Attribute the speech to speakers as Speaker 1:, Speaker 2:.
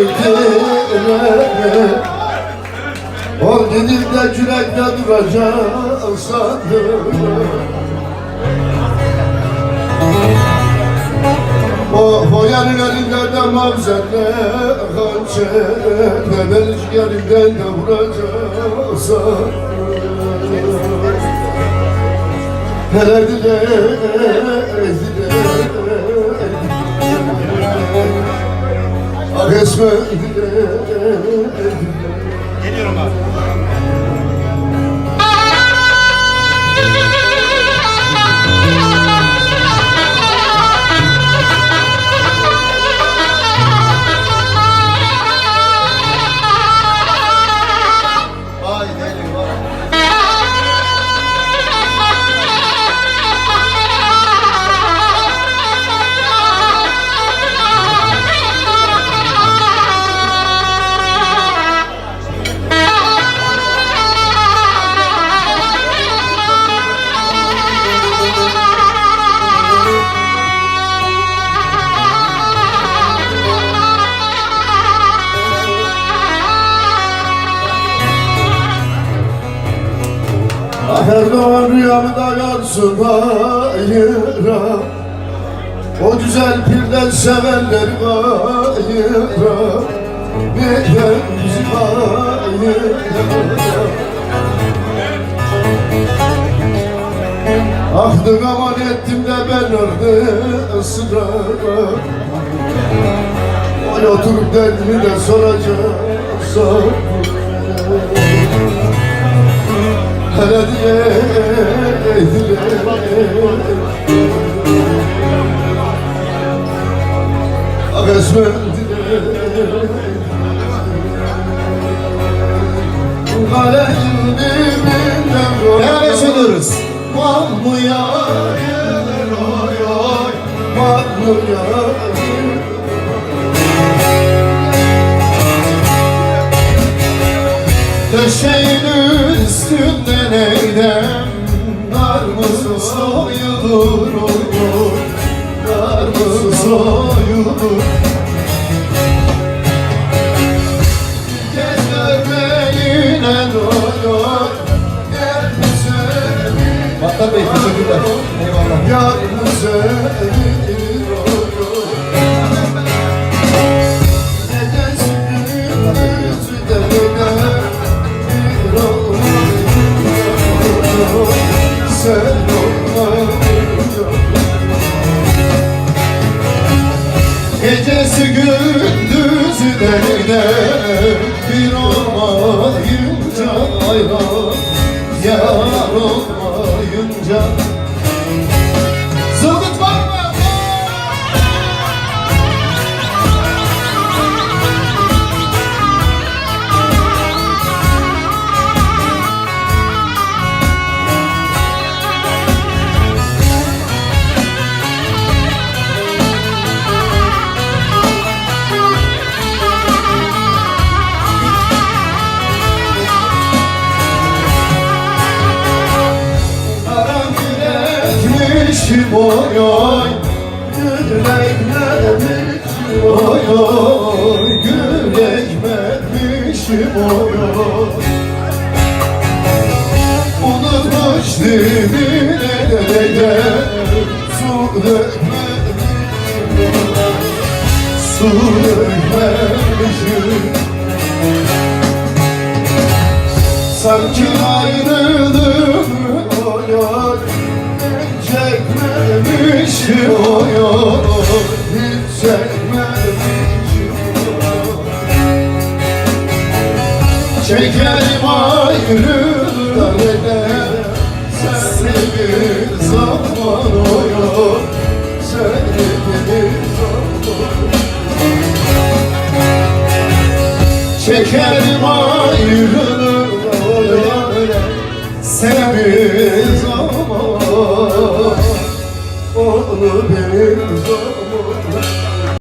Speaker 1: fikirleri ol gidip de kürekte duracağım sandım. O yarın elinde de mavzelle hançer ben hiç yerimden de vuracağım sandım. Hele dile ah esme
Speaker 2: Geliyorum abi.
Speaker 1: Her doğan rüyamda yansın hayıra o güzel pirden sevenleri hayıra neden bizi hayıra ahdık aman ettim de ben orada sıra o oturup derdini de soracağım hele dile ah esme Kalenin dibinden
Speaker 2: Beraber söylüyoruz.
Speaker 1: Mahmuya oy oy Mahmuya
Speaker 2: Döşeğin üstünden eylem nar mı soyulur oy nar mı soyulur Gez görmeyle oy oy gel güzelim Battal Bey teşekkürler. Eyvallah.
Speaker 1: Yar güzelim
Speaker 2: Gecesi gündüzü derine bir olmayınca ayran yar olmayınca Zılgıt var mı? Oy oy gül ekmemişim oy oy gül ekmemişim oy oy unutmuş dibine de su dökmemişim su dökmemişim sanki ayrıldım oy oy çekmemişim oy oy hiç çekmemişim çekerim ayrılığına seni bir zaman oy oy seni bir zaman çekerim ayrılığına oy oy seni bir zaman onu bir zaman